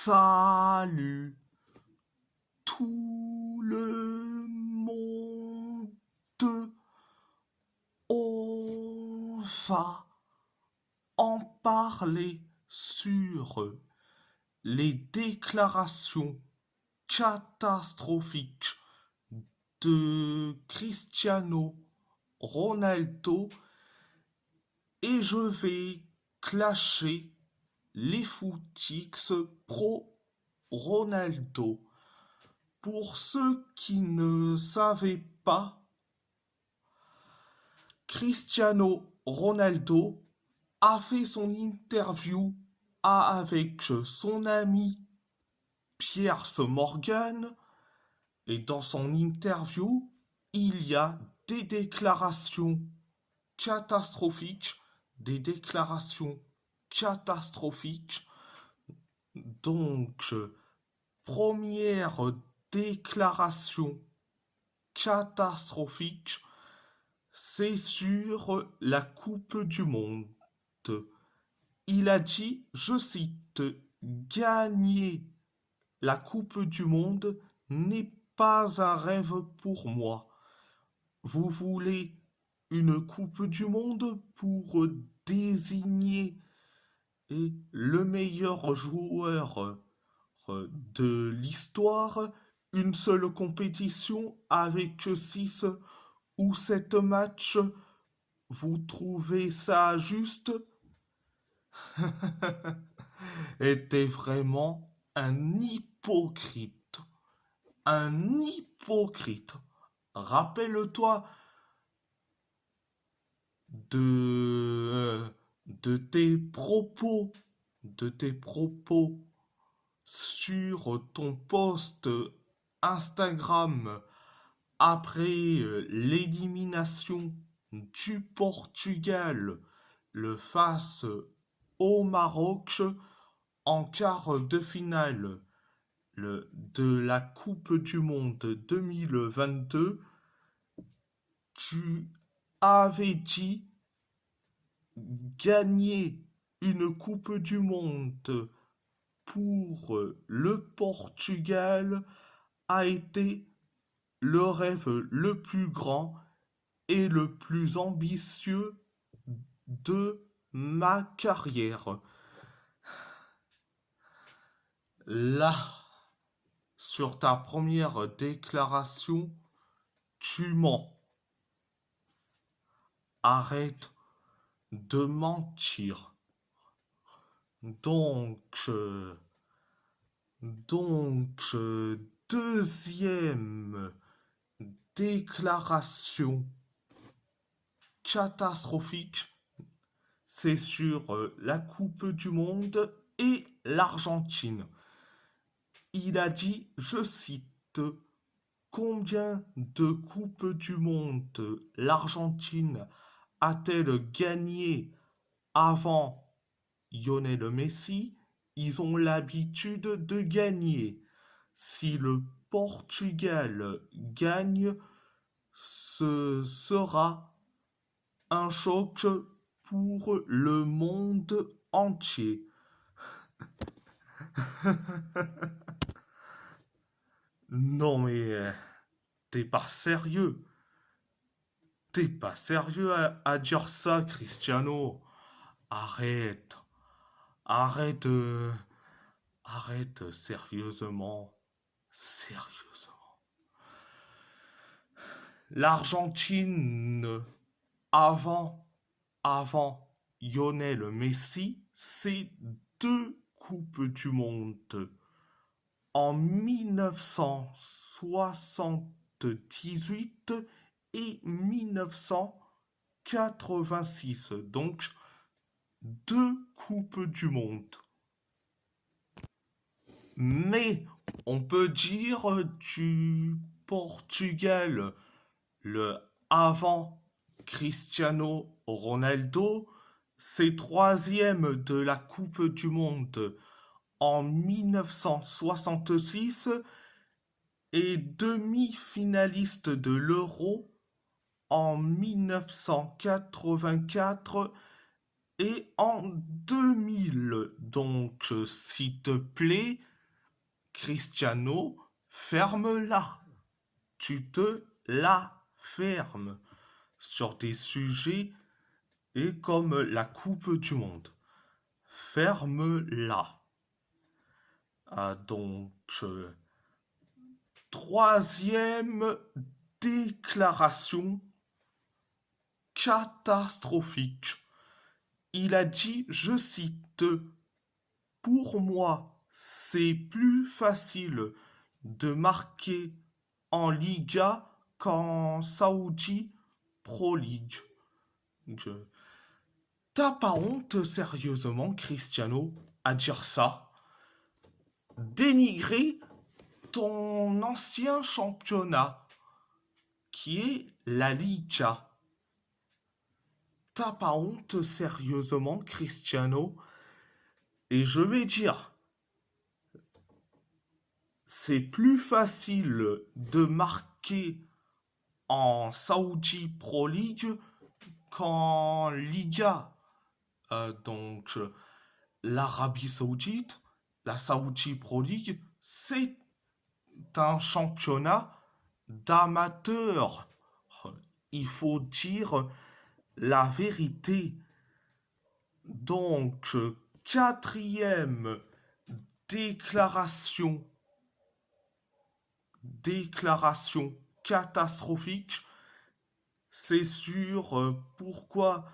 Salut tout le monde, on va en parler sur les déclarations catastrophiques de Cristiano Ronaldo et je vais clasher les footix pro Ronaldo. Pour ceux qui ne savaient pas, Cristiano Ronaldo a fait son interview avec son ami Piers Morgan et dans son interview, il y a des déclarations catastrophiques, Donc, première déclaration catastrophique, c'est sur la Coupe du Monde. Il a dit, je cite, gagner la Coupe du Monde n'est pas un rêve pour moi. Vous voulez une Coupe du Monde pour désigner le meilleur joueur de l'histoire, une seule compétition avec 6 ou 7 matchs. Vous trouvez ça juste? Était vraiment un hypocrite. Un hypocrite. Rappelle-toi de tes propos, sur ton post Instagram après l'élimination du Portugal face au Maroc en quart de finale de la Coupe du Monde 2022, tu avais dit gagner une Coupe du Monde pour le Portugal a été le rêve le plus grand et le plus ambitieux de ma carrière. Là, sur ta première déclaration, tu mens. Arrête de mentir. Donc, deuxième déclaration catastrophique, c'est sur la Coupe du Monde et l'Argentine. Il a dit, je cite, combien de Coupes du Monde l'Argentine a-t-elle gagné avant Lionel Messi? Ils ont l'habitude de gagner. Si le Portugal gagne, ce sera un choc pour le monde entier. Non mais t'es pas sérieux. T'es pas sérieux à dire ça, Cristiano. Arrête. Arrête. Arrête sérieusement. Sérieusement. L'Argentine, avant Lionel Messi, c'est 2 Coupes du Monde. En 1978 et 1986. Donc, 2 Coupes du Monde. Mais on peut dire du Portugal, le avant Cristiano Ronaldo, c'est 3e de la Coupe du Monde en 1966 et demi-finaliste de l'Euro en 1984 et en 2000. Donc, s'il te plaît, Cristiano, ferme-la. Tu te la fermes sur des sujets et comme la Coupe du Monde. Ferme-la. Donc, troisième déclaration catastrophique. Il a dit, je cite, pour moi, c'est plus facile de marquer en Liga qu'en Saudi Pro League. T'as pas honte, sérieusement, Cristiano, à dire ça? Dénigrer ton ancien championnat, qui est la Liga. T'as pas honte, sérieusement, Cristiano? Et je vais dire, c'est plus facile de marquer en Saudi Pro League qu'en Liga. Donc, l'Arabie Saoudite, la Saudi Pro League, c'est un championnat d'amateurs. Il faut dire la vérité. Donc, quatrième déclaration catastrophique, c'est sur pourquoi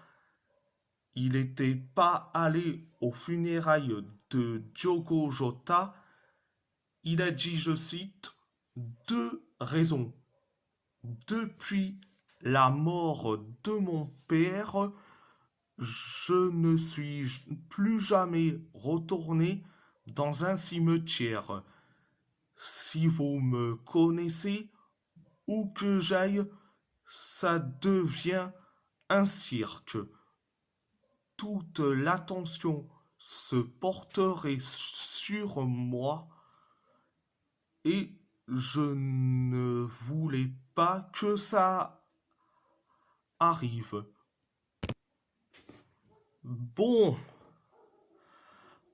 il n'était pas allé aux funérailles de Diogo Jota. Il a dit, je cite, deux raisons. Depuis la mort de mon père, je ne suis plus jamais retourné dans un cimetière. Si vous me connaissez, où que j'aille, ça devient un cirque. Toute l'attention se porterait sur moi et je ne voulais pas que ça arrive. Bon,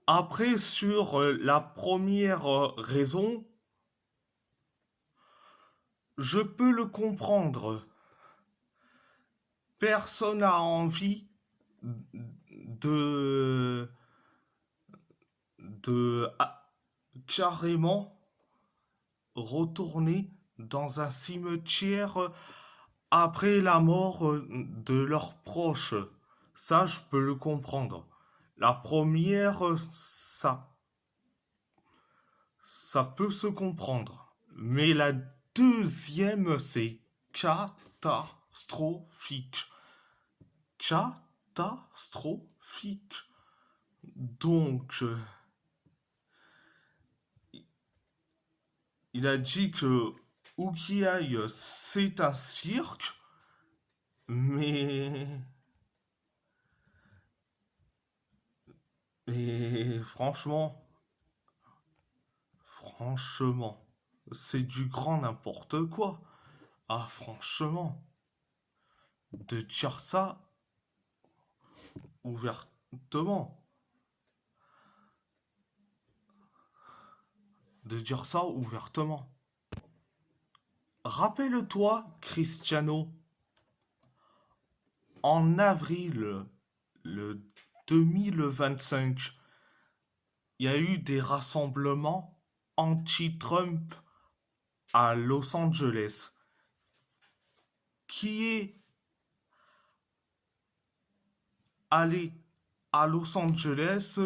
après sur la première raison, je peux le comprendre. Personne n'a envie de carrément retourner dans un cimetière après la mort de leurs proches. Ça, je peux le comprendre. La première, ça peut se comprendre. Mais la deuxième, c'est catastrophique. Catastrophique. Donc, il a dit que où qu'il aille, c'est un cirque, mais franchement, c'est du grand n'importe quoi. Ah, franchement, de dire ça ouvertement. Rappelle-toi, Cristiano, en avril le 2025, il y a eu des rassemblements anti-Trump à Los Angeles. Qui est allé à Los Angeles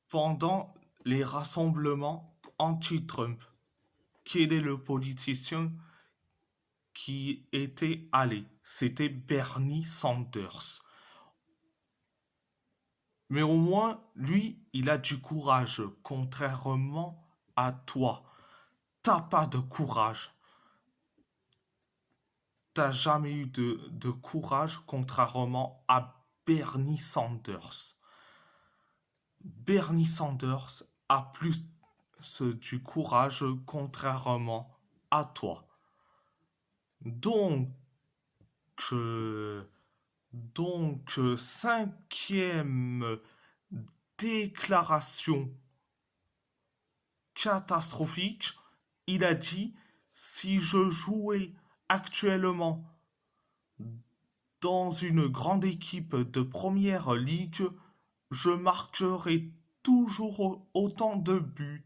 pendant les rassemblements anti-Trump? Quel est le politicien qui était allé? C'était Bernie Sanders. Mais au moins, lui, il a du courage, contrairement à toi. T'as pas de courage. T'as jamais eu de courage, contrairement à Bernie Sanders. Bernie Sanders a plus du courage, contrairement à toi. Donc, cinquième déclaration catastrophique. Il a dit, si je jouais actuellement dans une grande équipe de première ligue, je marquerai toujours autant de buts.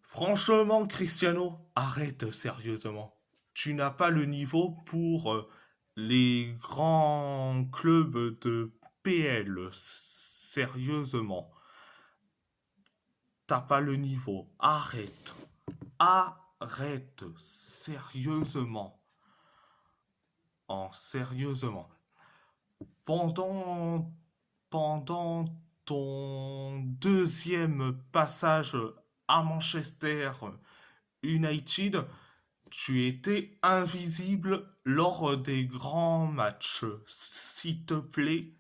Franchement, Cristiano, arrête sérieusement. Tu n'as pas le niveau pour les grands clubs de PL. Sérieusement. T'as pas le niveau. Arrête. Arrête. Sérieusement. Sérieusement. Pendant, pendant ton deuxième passage à Manchester United, tu étais invisible lors des grands matchs. S'il te plaît,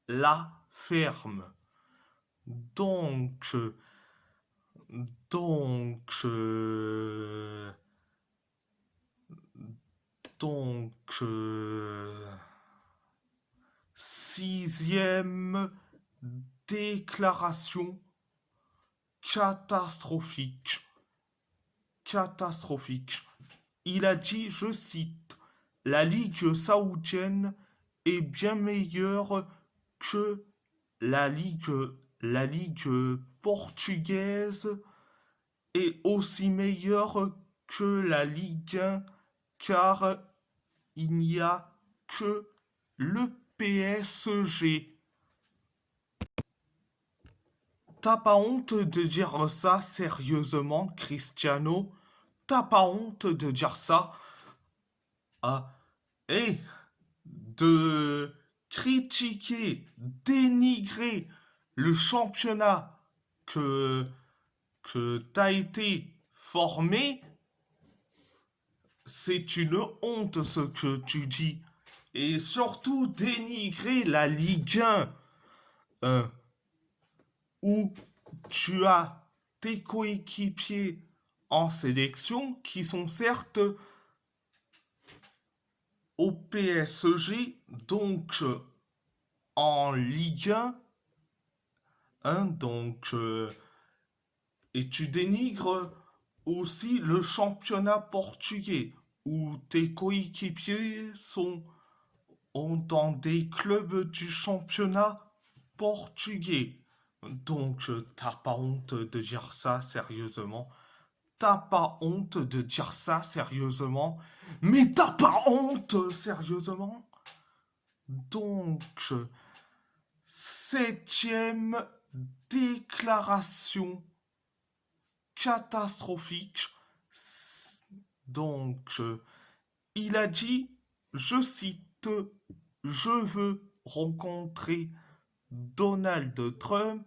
la ferme. Donc, donc, donc, sixième déclaration catastrophique. Catastrophique. Il a dit, je cite, la Ligue saoudienne est bien meilleure que la ligue portugaise est aussi meilleure que la Ligue 1 car il n'y a que le PSG. T'as pas honte de dire ça sérieusement, Cristiano? T'as pas honte de dire ça? Ah, et de critiquer, dénigrer le championnat que t'as été formé, c'est une honte ce que tu dis. Et surtout dénigrer la Ligue 1, où tu as tes coéquipiers en sélection qui sont certes au PSG, donc en Ligue 1, hein, et tu dénigres aussi le championnat portugais, où tes coéquipiers sont dans des clubs du championnat portugais. Donc, t'as pas honte de dire ça sérieusement? T'as pas honte de dire ça sérieusement? Mais t'as pas honte sérieusement? Donc, septième déclaration catastrophique. Donc, il a dit, je cite, je veux rencontrer Donald Trump,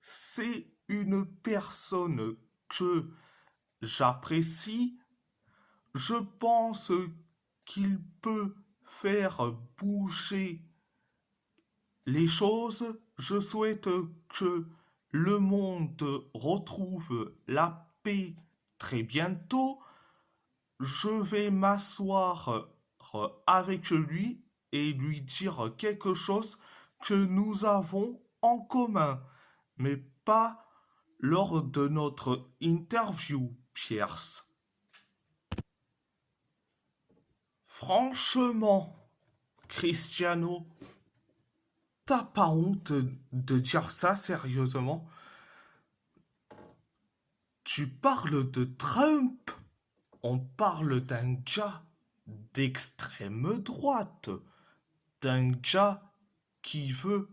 c'est une personne que j'apprécie. Je pense qu'il peut faire bouger les choses. Je souhaite que le monde retrouve la paix très bientôt. Je vais m'asseoir avec lui et lui dire quelque chose que nous avons en commun, mais pas lors de notre interview, Pierce. Franchement, Cristiano, t'as pas honte de dire ça sérieusement? Tu parles de Trump? On parle d'un gars d'extrême droite, d'un gars qui veut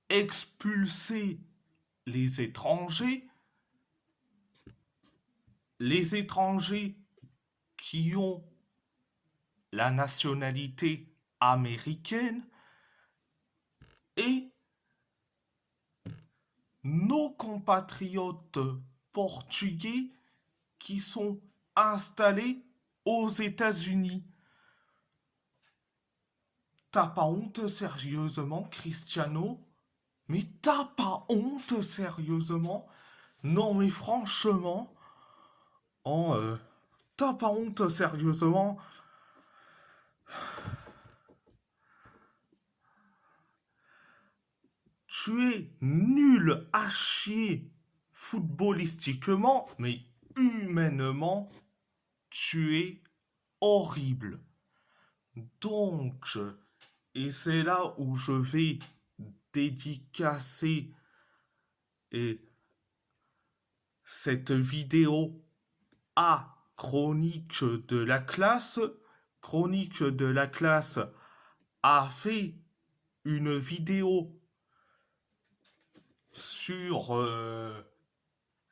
expulser les étrangers qui ont la nationalité américaine et nos compatriotes portugais qui sont installés aux États-Unis. T'as pas honte sérieusement, Cristiano? Mais t'as pas honte sérieusement? Non mais franchement, t'as pas honte sérieusement? tu es nul à chier footballistiquement, mais humainement, tu es horrible. Donc, et c'est là où je vais dédicacer cette vidéo à Chronique de la classe. Chronique de la classe a fait une vidéo sur,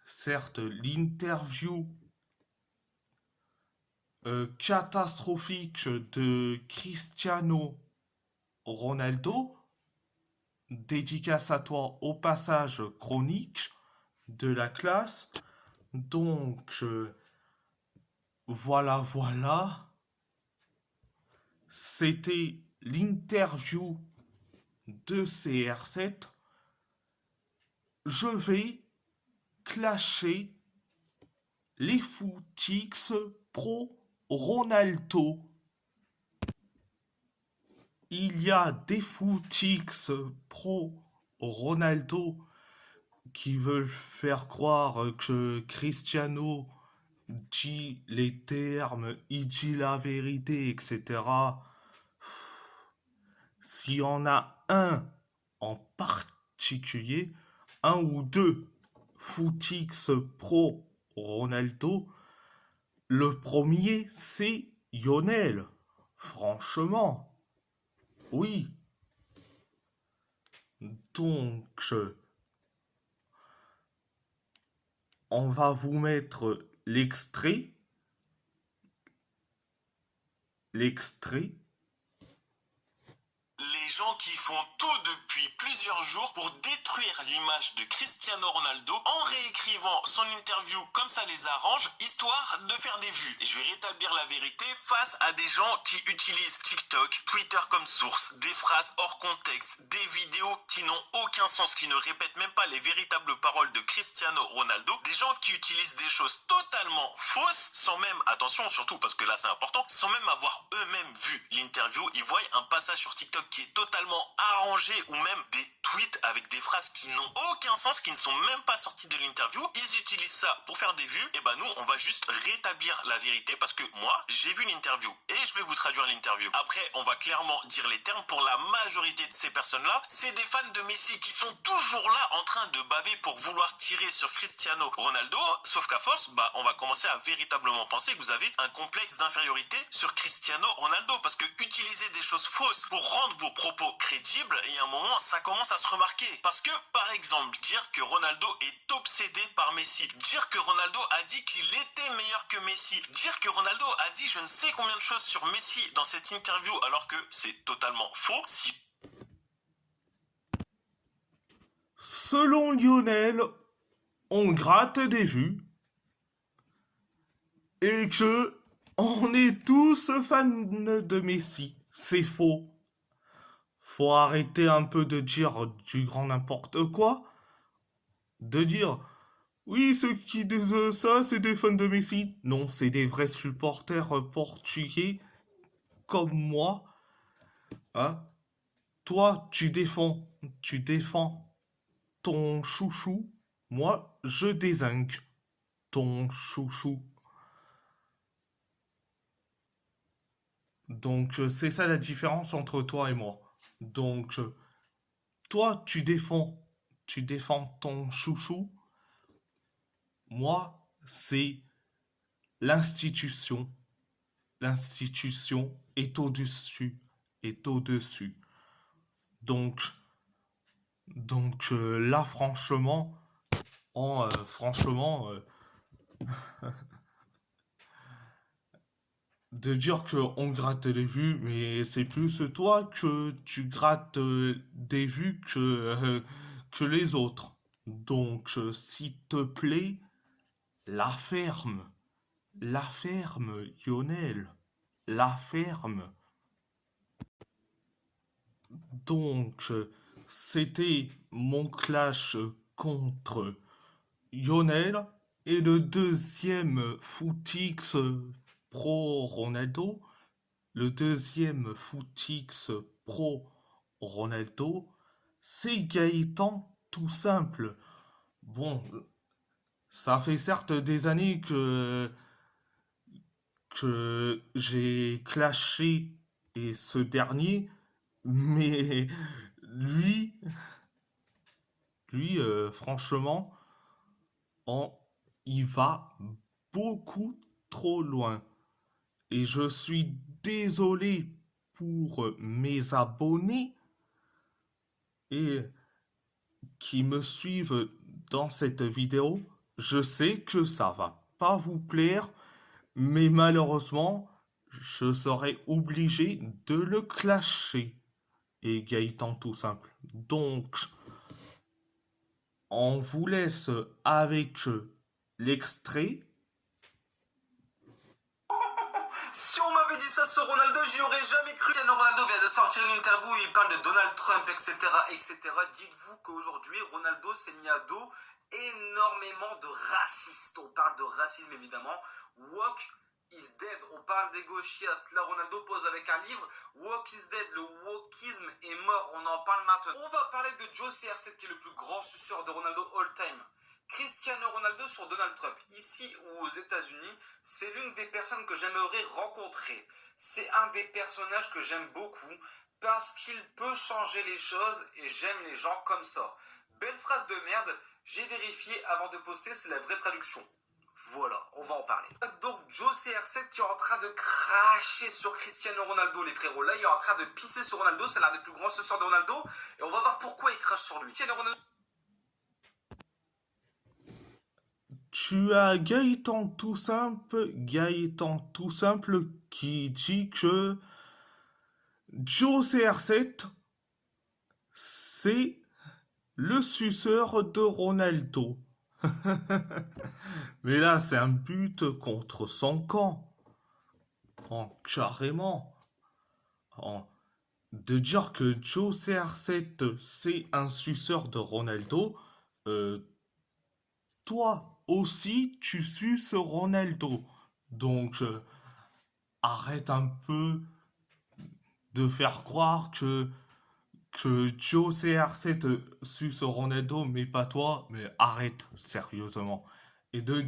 certes, l'interview catastrophique de Cristiano Ronaldo. Dédicace à toi au passage, Chronique de la classe. Donc, voilà. C'était l'interview de CR7. Je vais clasher les footix pro Ronaldo. Il y a des footix pro Ronaldo qui veulent faire croire que Cristiano dit les termes, il dit la vérité, etc. S'il y en a un en particulier, un ou deux footix pro Ronaldo, le premier c'est Lionel. Franchement, oui. Donc, on va vous mettre l'extrait. Les gens qui font tout depuis plusieurs jours pour détruire l'image de Cristiano Ronaldo en réécrivant son interview comme ça les arrange, histoire de faire des vues. Et je vais rétablir la vérité face à des gens qui utilisent TikTok, Twitter comme source, des phrases hors contexte, des vidéos qui n'ont aucun sens, qui ne répètent même pas les véritables paroles de Cristiano Ronaldo, des gens qui utilisent des choses totalement fausses, sans même, attention surtout parce que là c'est important, sans même avoir eux-mêmes vu l'interview. Ils voient un passage sur TikTok qui est totalement arrangé, ou même des tweets avec des phrases qui n'ont aucun sens, qui ne sont même pas sorties de l'interview. Ils utilisent ça pour faire des vues. Et ben nous, on va juste rétablir la vérité parce que moi, j'ai vu l'interview et je vais vous traduire l'interview. Après, on va clairement dire les termes. Pour la majorité de ces personnes-là, c'est des fans de Messi qui sont toujours là en train de baver pour vouloir tirer sur Cristiano Ronaldo. Sauf qu'à force, on va commencer à véritablement penser que vous avez un complexe d'infériorité sur Cristiano Ronaldo, parce que utiliser des choses fausses pour rendre vos propos crédibles, et à un moment ça commence à se remarquer. Parce que par exemple, dire que Ronaldo est obsédé par Messi, dire que Ronaldo a dit qu'il était meilleur que Messi, dire que Ronaldo a dit je ne sais combien de choses sur Messi dans cette interview alors que c'est totalement faux. Selon Lionel, on gratte des vues et que on est tous fans de Messi. C'est faux. Faut arrêter un peu de dire du grand n'importe quoi. De dire, oui, ceux qui disent ça, c'est des fans de Messi. Non, c'est des vrais supporters portugais comme moi. Hein? Toi, tu défends ton chouchou. Moi, je dézingue ton chouchou. Donc, c'est ça la différence entre toi et moi. Donc, toi, tu défends ton chouchou. Moi, c'est l'institution. L'institution est au-dessus, est au-dessus. Donc, là, franchement, de dire qu'on gratte les vues, mais c'est plus toi que tu grattes des vues que les autres. Donc, s'il te plaît, la ferme. La ferme, Lionel. La ferme. Donc, c'était mon clash contre Lionel et le deuxième footix pro Ronaldo. Le deuxième footix pro Ronaldo, c'est Gaëtan tout simple. Bon, ça fait certes des années que j'ai clashé et ce dernier, mais lui, franchement, en- il va beaucoup trop loin. Et je suis désolé pour mes abonnés et qui me suivent dans cette vidéo. Je sais que ça va pas vous plaire, mais malheureusement, je serai obligé de le clasher. Et Gaëtan tout simple. Donc, on vous laisse avec l'extrait. Si on m'avait dit ça sur Ronaldo, j'y aurais jamais cru. Cristiano Ronaldo vient de sortir une interview où il parle de Donald Trump, etc., etc. Dites-vous qu'aujourd'hui, Ronaldo s'est mis à dos énormément de racistes. On parle de racisme, évidemment. Woke is dead. On parle des gauchistes. Là, Ronaldo pose avec un livre. Woke is dead. Le wokisme est mort. On en parle maintenant. On va parler de Joe CR7, qui est le plus grand suceur de Ronaldo all time. Cristiano Ronaldo sur Donald Trump. Ici ou aux États-Unis, c'est l'une des personnes que j'aimerais rencontrer. C'est un des personnages que j'aime beaucoup parce qu'il peut changer les choses et j'aime les gens comme ça. Belle phrase de merde, j'ai vérifié avant de poster, c'est la vraie traduction. Voilà, on va en parler. Donc Joe CR7 qui est en train de cracher sur Cristiano Ronaldo, les frérots. Là, il est en train de pisser sur Ronaldo, c'est l'un des plus grands suceurs de Ronaldo. Et on va voir pourquoi il crache sur lui. Cristiano Ronaldo. Tu as Gaëtan tout simple qui dit que Joe CR7, c'est le suceur de Ronaldo. Mais là, c'est un but contre son camp. Carrément. De dire que Joe CR7, c'est un suceur de Ronaldo, euh, toi aussi, tu suces Ronaldo. Donc, arrête un peu de faire croire que Joe CR7 suce Ronaldo, mais pas toi, mais arrête, sérieusement. Et de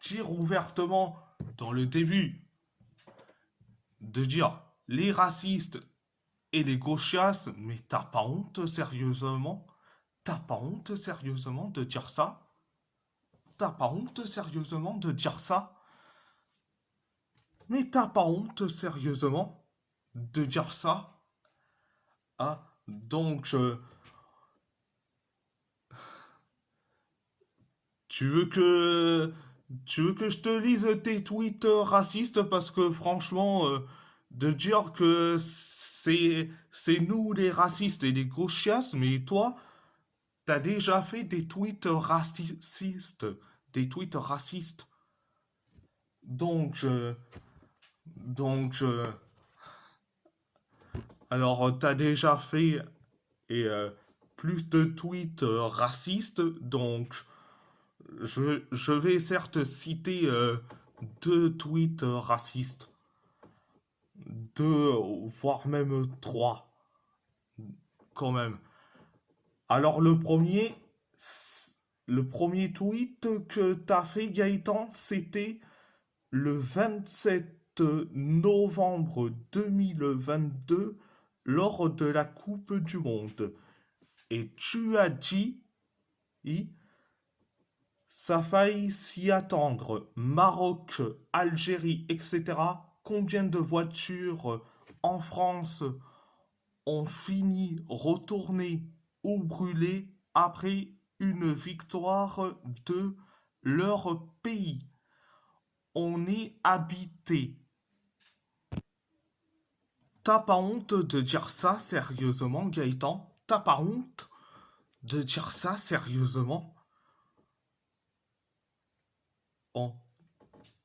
dire ouvertement, dans le début, de dire les racistes et les gauchias, mais t'as pas honte, sérieusement? T'as pas honte, sérieusement, de dire ça? T'as pas honte, sérieusement, de dire ça? Mais t'as pas honte, sérieusement, de dire ça? Ah, donc, tu veux que tu veux que je te lise tes tweets racistes parce que franchement, de dire que c'est nous les racistes et les gauchias, mais toi, t'as déjà fait des tweets racistes. Donc, donc, alors t'as déjà fait et plus de tweets racistes, donc je vais certes citer deux tweets racistes, deux, voire même trois, quand même. Alors le premier tweet que t'as fait Gaëtan, c'était le 27 novembre 2022 lors de la Coupe du Monde. Et tu as dit, ça faille s'y attendre. Maroc, Algérie, etc. Combien de voitures en France ont fini retournées ou brûlées après une victoire de leur pays? On est habité. T'as pas honte de dire ça sérieusement, Gaëtan? T'as pas honte de dire ça sérieusement? Oh.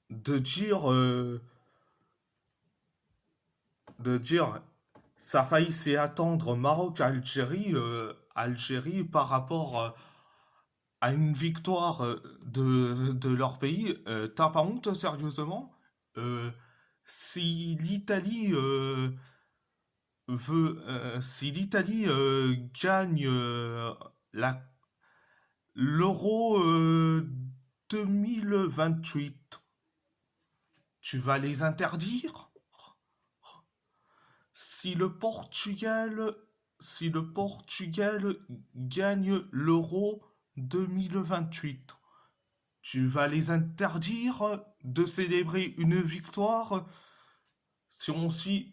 De dire, de dire, ça faillissait attendre Maroc-Algérie, Algérie par rapport à une victoire de leur pays. T'as pas honte sérieusement? Si l'Italie si l'Italie gagne la l'Euro 2028, tu vas les interdire? Si le Portugal, si le Portugal gagne l'Euro 2028, tu vas les interdire de célébrer une victoire? Si on suit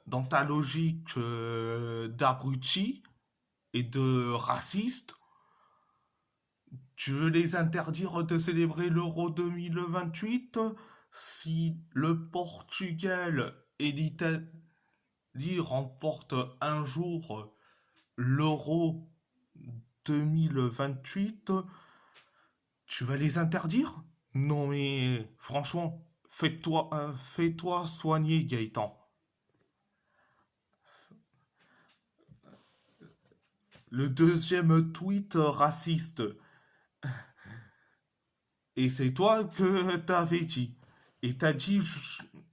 dans ta logique d'abruti et de raciste, tu veux les interdire de célébrer l'Euro 2028 si le Portugal et l'Italie remportent un jour l'Euro 2028, tu vas les interdire? Non mais franchement, fais-toi soigner Gaëtan. Le deuxième tweet raciste. Et c'est toi que t'avais dit. Et t'as dit,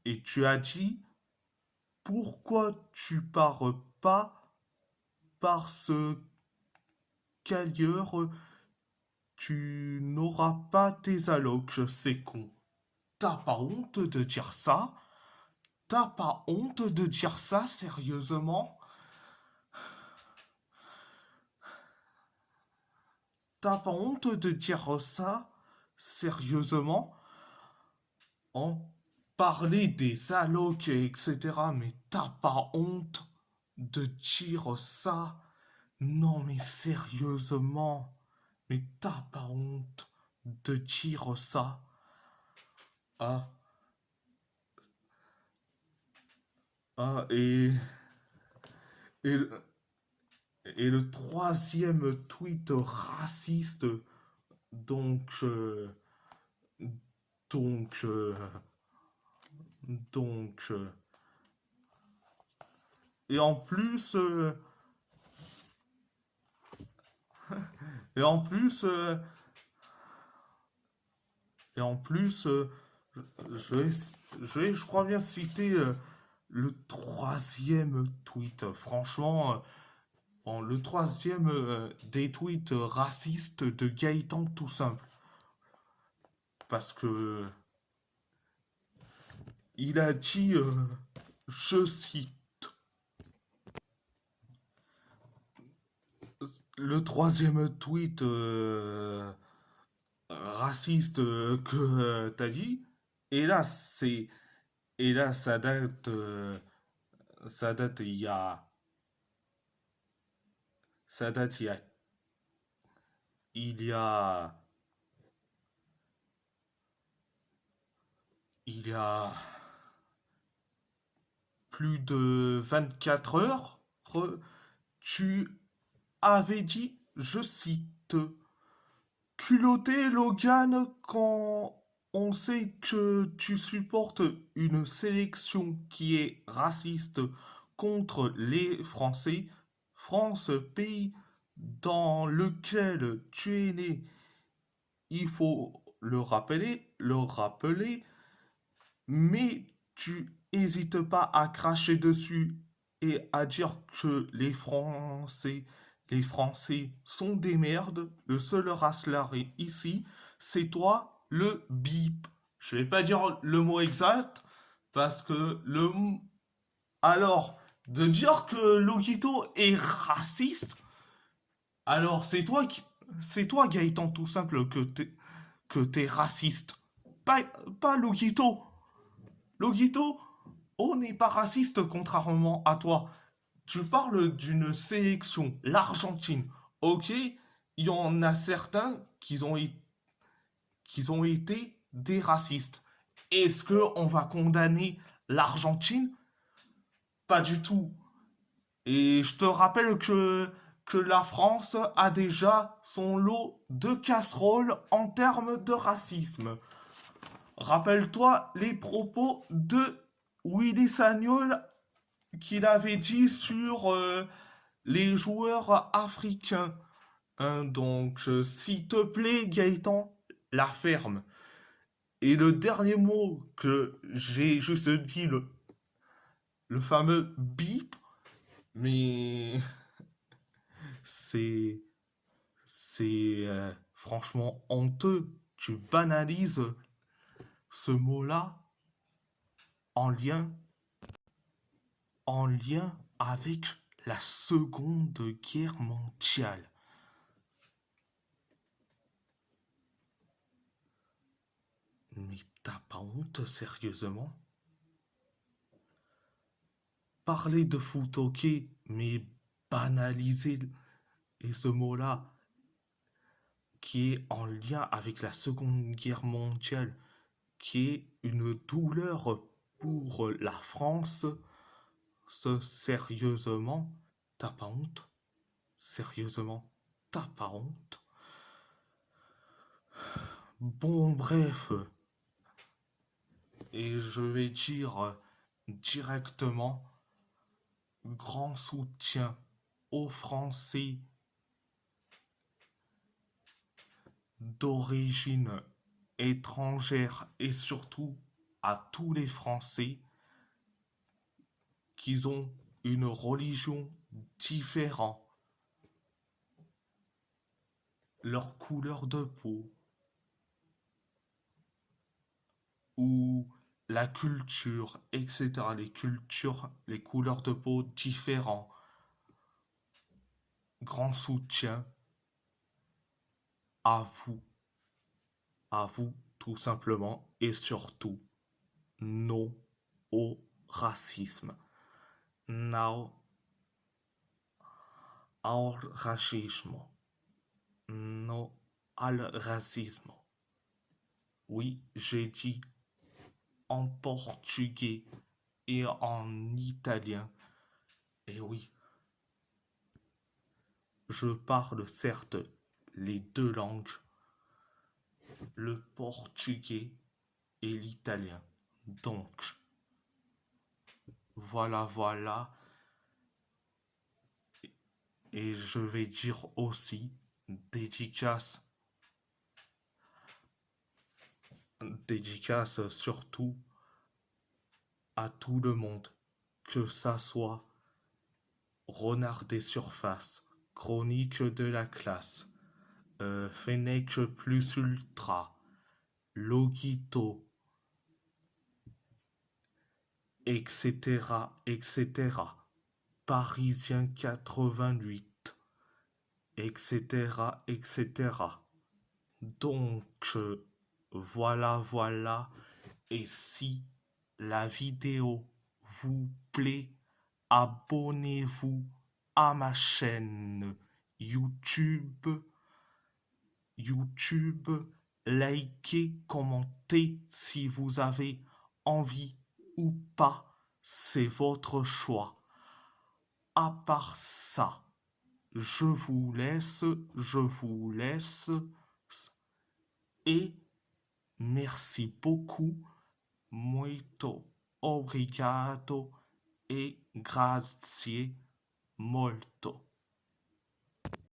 et tu as dit, pourquoi tu pars pas parce qu'ailleurs tu n'auras pas tes allocs? C'est con. T'as pas honte de dire ça? T'as pas honte de dire ça sérieusement? T'as pas honte de dire ça sérieusement? En parler des allocs, etc. Mais t'as pas honte de dire ça? Non mais sérieusement, mais t'as pas honte de dire ça? Ah, ah, et, et le troisième tweet raciste, donc, donc, donc, et en plus, et en plus, et en plus, je vais, je crois bien citer le troisième tweet. Franchement, le troisième des tweets racistes de Gaëtan tout simple. Parce que il a dit, je cite, le troisième tweet raciste que t'as dit, et là c'est, et là ça date il y a, ça date il y a, il y a plus de 24 heures, tu avais dit, je cite, culotté Logan quand on sait que tu supportes une sélection qui est raciste contre les Français, France, pays dans lequel tu es né, il faut le rappeler, mais tu hésites pas à cracher dessus et à dire que les Français sont des merdes. Le seul racelari ici, c'est toi, le bip. Je vais pas dire le mot exact parce que alors de dire que Logito est raciste, alors c'est toi Gaëtan tout simple que t'es raciste. Pas pas Logito. Logito, on n'est pas raciste contrairement à toi. Tu parles d'une sélection, l'Argentine. Ok, il y en a certains qui ont été des racistes. Est-ce qu'on va condamner l'Argentine? Pas du tout. Et je te rappelle que la France a déjà son lot de casseroles en termes de racisme. Rappelle-toi les propos de Willy Sagnol qu'il avait dit sur les joueurs africains. Hein, donc, s'il te plaît, Gaëtan, la ferme. Et le dernier mot que j'ai juste dit, le fameux bip, mais c'est franchement honteux. Tu banalises ce mot-là en lien, en lien avec la Seconde Guerre mondiale. Mais t'as pas honte, sérieusement? Parler de Futoke, mais banaliser et ce mot-là qui est en lien avec la Seconde Guerre mondiale, qui est une douleur pour la France, sérieusement, t'as pas honte? Sérieusement, t'as pas honte? Bon, bref, et je vais dire directement grand soutien aux Français d'origine étrangère et surtout à tous les Français qui ont une religion différente, leur couleur de peau ou la culture, etc. Les cultures, les couleurs de peau différentes. Grand soutien à vous tout simplement et surtout non au racisme. No al racismo. No al racismo. Oui, j'ai dit en portugais et en italien. Et oui, je parle certes les deux langues, le portugais et l'italien. Donc, voilà. Et je vais dire aussi dédicace surtout à tout le monde, que ça soit Renard des surfaces, Chronique de la classe, Fennec plus ultra, Logito, etc. Parisien 88, etc. Donc, voilà. Et si la vidéo vous plaît, abonnez-vous à ma chaîne YouTube. Likez, commentez si vous avez envie ou pas. C'est votre choix. À part ça, je vous laisse et merci beaucoup. Muito obrigado e grazie molto.